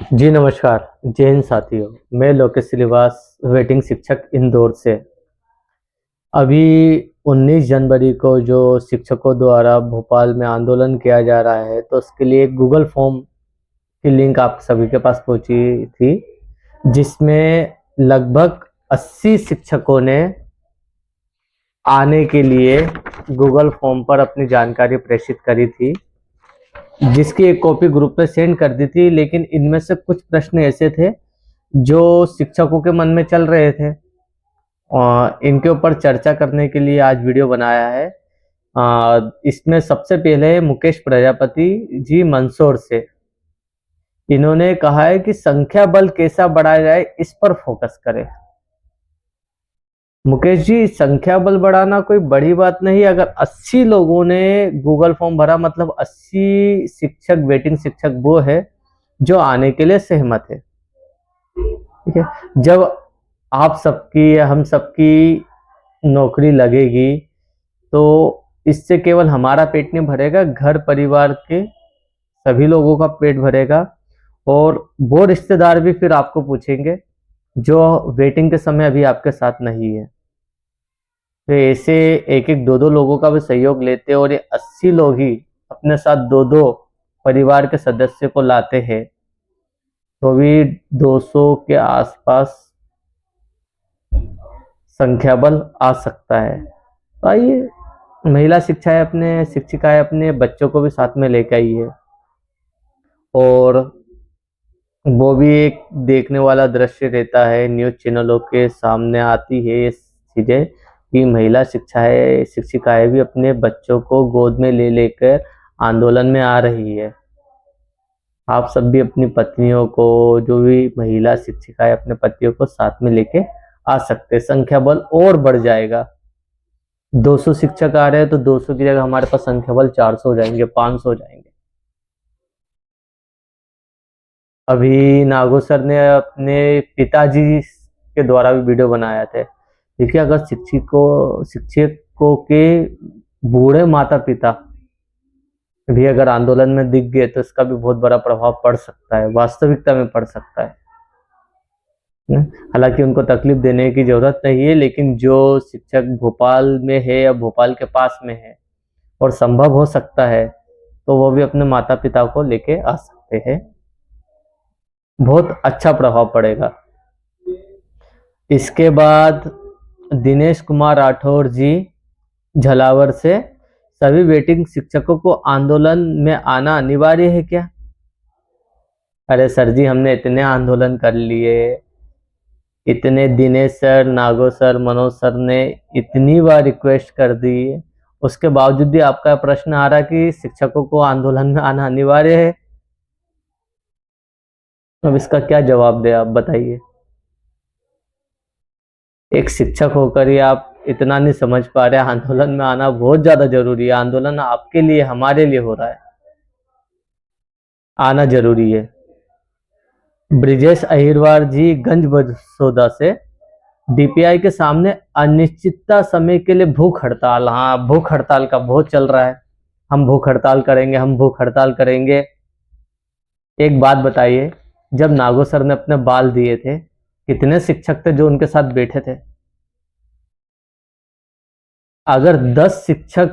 जी नमस्कार। जय हिंद साथियों। मैं लोकेश श्रीवास, वेटिंग शिक्षक इंदौर से। अभी 19 जनवरी को जो शिक्षकों द्वारा भोपाल में आंदोलन किया जा रहा है, तो उसके लिए एक गूगल फॉर्म की लिंक आप सभी के पास पहुंची थी, जिसमें लगभग 80 शिक्षकों ने आने के लिए गूगल फॉर्म पर अपनी जानकारी प्रेषित करी थी, जिसकी एक कॉपी ग्रुप में सेंड कर दी थी। लेकिन इनमें से कुछ प्रश्न ऐसे थे जो शिक्षकों के मन में चल रहे थे, और इनके ऊपर चर्चा करने के लिए आज वीडियो बनाया है। इसमें सबसे पहले मुकेश प्रजापति जी मंदसौर से, इन्होंने कहा है कि संख्या बल कैसा बढ़ाया जाए, इस पर फोकस करें। मुकेश जी, संख्या बल बढ़ाना कोई बड़ी बात नहीं। अगर 80 लोगों ने गूगल फॉर्म भरा, मतलब 80 शिक्षक, वेटिंग शिक्षक वो है जो आने के लिए सहमत है। ठीक है, जब आप सबकी या हम सबकी नौकरी लगेगी तो इससे केवल हमारा पेट नहीं भरेगा, घर परिवार के सभी लोगों का पेट भरेगा। और वो रिश्तेदार भी फिर आपको पूछेंगे जो वेटिंग के समय अभी आपके साथ नहीं है। तो ऐसे एक एक दो दो लोगों का भी सहयोग लेते हैं, और ये 80 लोग ही अपने साथ दो दो परिवार के सदस्य को लाते हैं, तो भी 200 के आसपास संख्या बल आ सकता है। तो आइए, महिला शिक्षिकाएं अपने बच्चों को भी साथ में लेकर आई है, और वो भी एक देखने वाला दृश्य रहता है। न्यूज चैनलों के सामने आती है ये चीजें कि महिला शिक्षिकाएं भी अपने बच्चों को गोद में ले लेकर आंदोलन में आ रही है। आप सब भी अपनी पत्नियों को, जो भी महिला शिक्षिकाएं अपने पतियों को साथ में लेके आ सकते हैं, संख्या बल और बढ़ जाएगा। 200 शिक्षक आ रहे हैं तो 200 की जगह हमारे पास संख्या बल 400 हो जाएंगे, 500 हो जाएंगे। अभी नागो सर ने अपने पिताजी के द्वारा भी वीडियो बनाया था। देखिए, अगर शिक्षकों के बूढ़े माता पिता भी अगर आंदोलन में दिख गए तो इसका भी बहुत बड़ा प्रभाव पड़ सकता है, वास्तविकता में पड़ सकता है। हालांकि उनको तकलीफ देने की जरूरत नहीं है, लेकिन जो शिक्षक भोपाल में है या भोपाल के पास में है और संभव हो सकता है, तो वो भी अपने माता पिता को लेके आ सकते हैं। बहुत अच्छा प्रभाव पड़ेगा। इसके बाद दिनेश कुमार राठौर जी झलावर से, सभी वेटिंग शिक्षकों को आंदोलन में आना अनिवार्य है क्या? अरे सर जी, हमने इतने आंदोलन कर लिए, इतने Dinesh sir, Nago sir, Manoj sir ने इतनी बार रिक्वेस्ट कर दी, उसके बावजूद भी आपका प्रश्न आ रहा कि शिक्षकों को आंदोलन में आना अनिवार्य है। अब इसका क्या जवाब दे, आप बताइए। एक शिक्षक होकर ही आप इतना नहीं समझ पा रहे, आंदोलन में आना बहुत ज्यादा जरूरी है। आंदोलन आपके लिए, हमारे लिए हो रहा है, आना जरूरी है। ब्रिजेश अहिरवार जी गंज बसोदा से, डीपीआई के सामने अनिश्चितता समय के लिए भूख हड़ताल। हाँ, भूख हड़ताल का बहुत चल रहा है, हम भूख हड़ताल करेंगे, हम भूख हड़ताल करेंगे। एक बात बताइए, जब नागो सर ने अपने बाल दिए थे, कितने शिक्षक थे जो उनके साथ बैठे थे? अगर 10 शिक्षक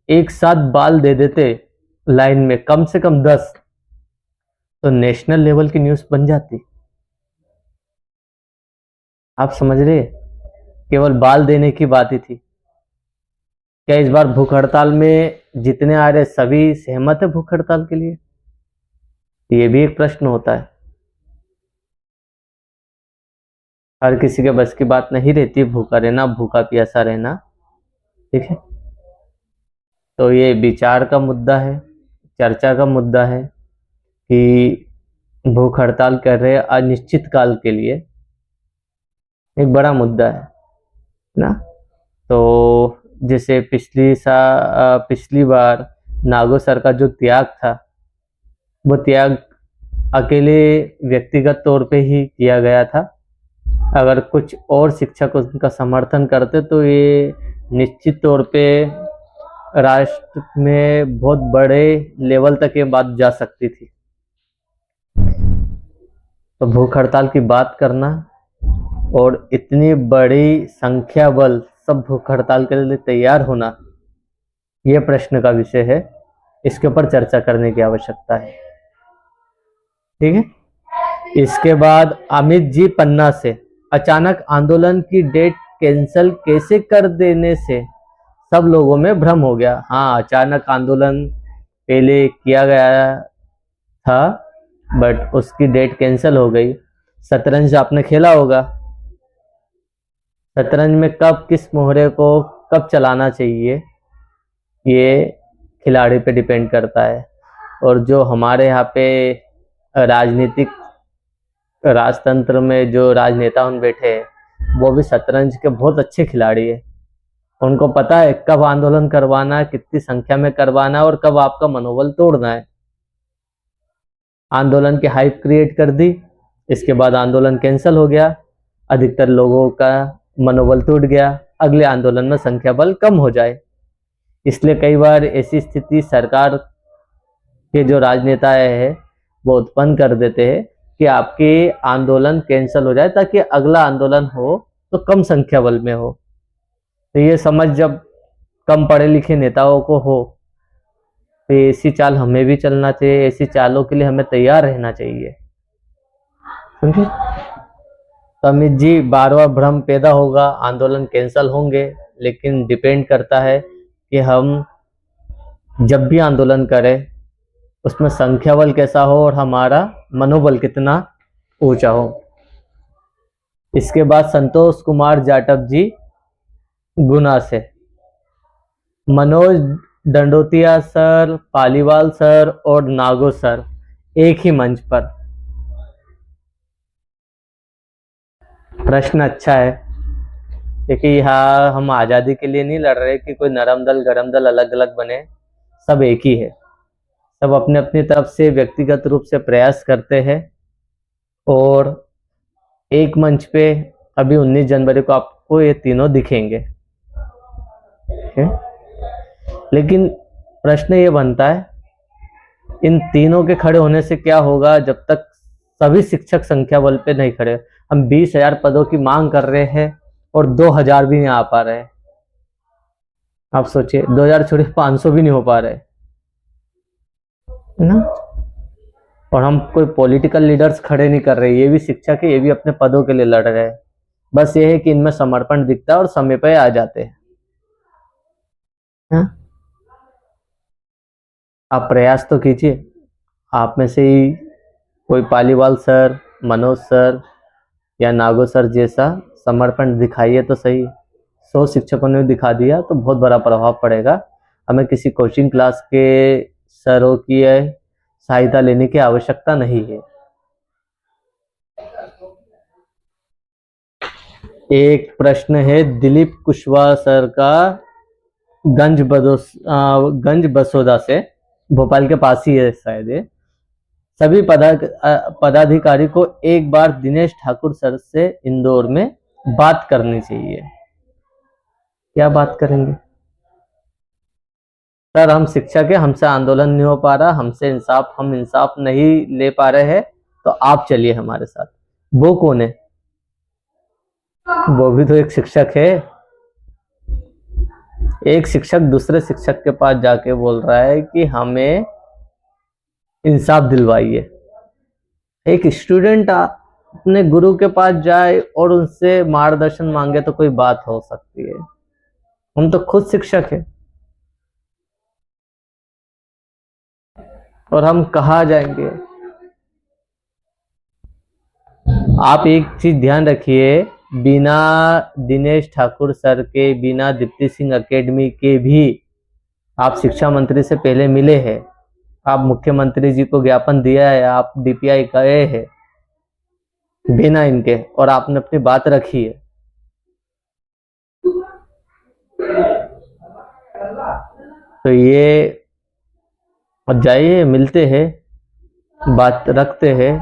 एक साथ बाल दे देते लाइन में, कम से कम 10, तो नेशनल लेवल की न्यूज बन जाती। आप समझ रहे? केवल बाल देने की बात ही थी। क्या इस बार भूख हड़ताल में जितने आ रहे सभी सहमत है भूख हड़ताल के लिए? ये भी एक प्रश्न होता है। हर किसी के बस की बात नहीं रहती भूखा रहना, भूखा प्यासा रहना। ठीक है, तो ये विचार का मुद्दा है, चर्चा का मुद्दा है कि भूख हड़ताल कर रहे हैं अनिश्चित काल के लिए, एक बड़ा मुद्दा है ना। तो जैसे पिछली बार नागो सर का जो त्याग था, वो त्याग अकेले व्यक्तिगत तौर पे ही किया गया था। अगर कुछ और शिक्षक उनका समर्थन करते तो ये निश्चित तौर पे राष्ट्र में बहुत बड़े लेवल तक ये बात जा सकती थी। तो भूख हड़ताल की बात करना और इतनी बड़ी संख्या बल सब भूख हड़ताल के लिए तैयार होना, ये प्रश्न का विषय है। इसके ऊपर चर्चा करने की आवश्यकता है। ठीक है। इसके बाद अमित जी पन्ना से, अचानक आंदोलन की डेट कैंसिल कैसे कर देने से सब लोगों में भ्रम हो गया। हाँ, अचानक आंदोलन पहले किया गया था बट उसकी डेट कैंसिल हो गई। शतरंज आपने खेला होगा। शतरंज में कब किस मोहरे को कब चलाना चाहिए ये खिलाड़ी पे डिपेंड करता है। और जो हमारे यहाँ पे राजनीतिक राजतंत्र में जो राजनेता उन बैठे हैं वो भी शतरंज के बहुत अच्छे खिलाड़ी है। उनको पता है कब आंदोलन करवाना, कितनी संख्या में करवाना और कब आपका मनोबल तोड़ना है। आंदोलन की हाइप क्रिएट कर दी, इसके बाद आंदोलन कैंसिल हो गया, अधिकतर लोगों का मनोबल टूट गया, अगले आंदोलन में संख्या बल कम हो जाए। इसलिए कई बार ऐसी स्थिति सरकार के जो राजनेता है वो उत्पन्न कर देते हैं कि आपके आंदोलन कैंसिल हो जाए ताकि अगला आंदोलन हो तो कम संख्या बल में हो। तो ये समझ जब कम पढ़े लिखे नेताओं को हो तो ऐसी चाल हमें भी चलना चाहिए, ऐसी चालों के लिए हमें तैयार रहना चाहिए। समझे? तो अमित जी, बार बार भ्रम पैदा होगा, आंदोलन कैंसिल होंगे, लेकिन डिपेंड करता है कि हम जब भी आंदोलन करें उसमें संख्या बल कैसा हो और हमारा मनोबल कितना ऊंचा हो। इसके बाद संतोष कुमार जाटव जी गुना से, मनोज दंडोतिया सर, पालीवाल सर और नागो सर एक ही मंच पर। प्रश्न अच्छा है, क्योंकि यहाँ हम आज़ादी के लिए नहीं लड़ रहे कि कोई नरम दल गरम दल अलग अलग बने, सब एक ही है। सब अपने अपनी तरफ से व्यक्तिगत रूप से प्रयास करते हैं और एक मंच पे अभी 19 जनवरी को आपको ये तीनों दिखेंगे। लेकिन प्रश्न ये बनता है, इन तीनों के खड़े होने से क्या होगा जब तक सभी शिक्षक संख्या बल पे नहीं खड़े। हम 20,000 पदों की मांग कर रहे हैं और 2,000 भी नहीं आ पा रहे। आप सोचिए, 2,000 छोड़िए 500 भी नहीं हो पा रहे ना। और हम कोई पॉलिटिकल लीडर्स खड़े नहीं कर रहे, ये भी शिक्षक है, ये भी अपने पदों के लिए लड़ रहे हैं। बस ये है कि इनमें समर्पण दिखता है और समय पे आ जाते हैं। आप प्रयास तो कीजिए, आप में से ही कोई पालीवाल सर, मनोज सर या नागो सर जैसा समर्पण दिखाइए तो सही। 100 शिक्षकों ने दिखा दिया तो बहुत बड़ा प्रभाव पड़ेगा। हमें किसी कोचिंग क्लास के सरों की सहायता लेने की आवश्यकता नहीं है। एक प्रश्न है दिलीप कुशवाहा सर का गंज बसोदा से, भोपाल के पास ही है शायद ये। सभी पदाधिकारी को एक बार दिनेश ठाकुर सर से इंदौर में बात करनी चाहिए। क्या बात करेंगे सर? हम शिक्षक है, हमसे आंदोलन नहीं हो पा रहा, हम इंसाफ नहीं ले पा रहे हैं, तो आप चलिए हमारे साथ। वो कौन है? वो भी तो एक शिक्षक है। एक शिक्षक दूसरे शिक्षक के पास जाके बोल रहा है कि हमें इंसाफ दिलवाइए। एक स्टूडेंट अपने गुरु के पास जाए और उनसे मार्गदर्शन मांगे तो कोई बात हो सकती है। हम तो खुद शिक्षक है और हम कहाँ जाएंगे? आप एक चीज ध्यान रखिए, बिना दिनेश ठाकुर सर के, बिना दीप्ति सिंह एकेडमी के भी आप शिक्षा मंत्री से पहले मिले हैं, आप मुख्यमंत्री जी को ज्ञापन दिया है, आप डीपीआई गए हैं बिना इनके, और आपने अपनी बात रखी है। तो ये जाइए, मिलते हैं, बात रखते हैं,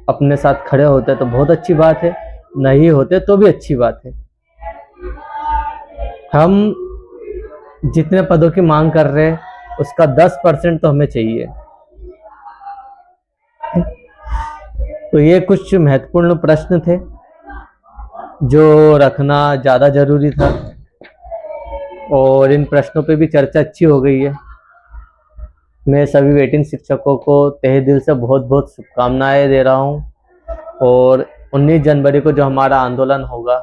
अपने साथ खड़े होते तो बहुत अच्छी बात है, नहीं होते तो भी अच्छी बात है। हम जितने पदों की मांग कर रहे हैं उसका 10% तो हमें चाहिए। तो ये कुछ महत्वपूर्ण प्रश्न थे जो रखना ज़्यादा जरूरी था, और इन प्रश्नों पे भी चर्चा अच्छी हो गई है। मैं सभी वेटिंग शिक्षकों को तहे दिल से बहुत बहुत शुभकामनाएं दे रहा हूं, और 19 जनवरी को जो हमारा आंदोलन होगा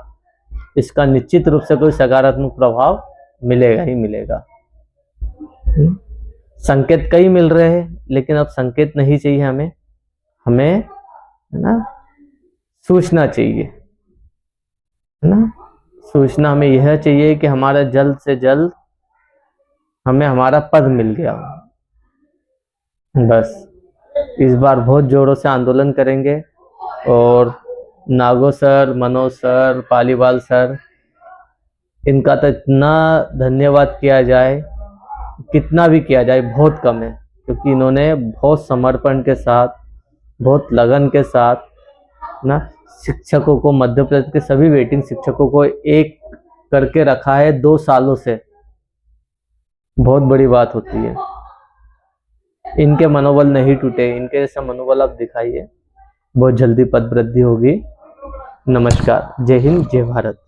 इसका निश्चित रूप से कोई सकारात्मक प्रभाव मिलेगा ही मिलेगा। संकेत कई मिल रहे हैं, लेकिन अब संकेत नहीं चाहिए हमें, है ना, सूचना चाहिए, है ना। सूचना हमें यह चाहिए कि हमारा जल्द से जल्द हमें हमारा पद मिल गया हो। बस इस बार बहुत जोरों से आंदोलन करेंगे, और Nago sir, Manoj sir, Paliwal sir, इनका तो इतना धन्यवाद किया जाए, कितना भी किया जाए बहुत कम है, क्योंकि इन्होंने बहुत समर्पण के साथ, बहुत लगन के साथ ना शिक्षकों को, मध्य प्रदेश के सभी वेटिंग शिक्षकों को एक करके रखा है 2 सालों से। बहुत बड़ी बात होती है। इनके मनोबल नहीं टूटे, इनके जैसा मनोबल आप दिखाइए, बहुत जल्दी पद वृद्धि होगी। नमस्कार, जय हिंद, जय भारत।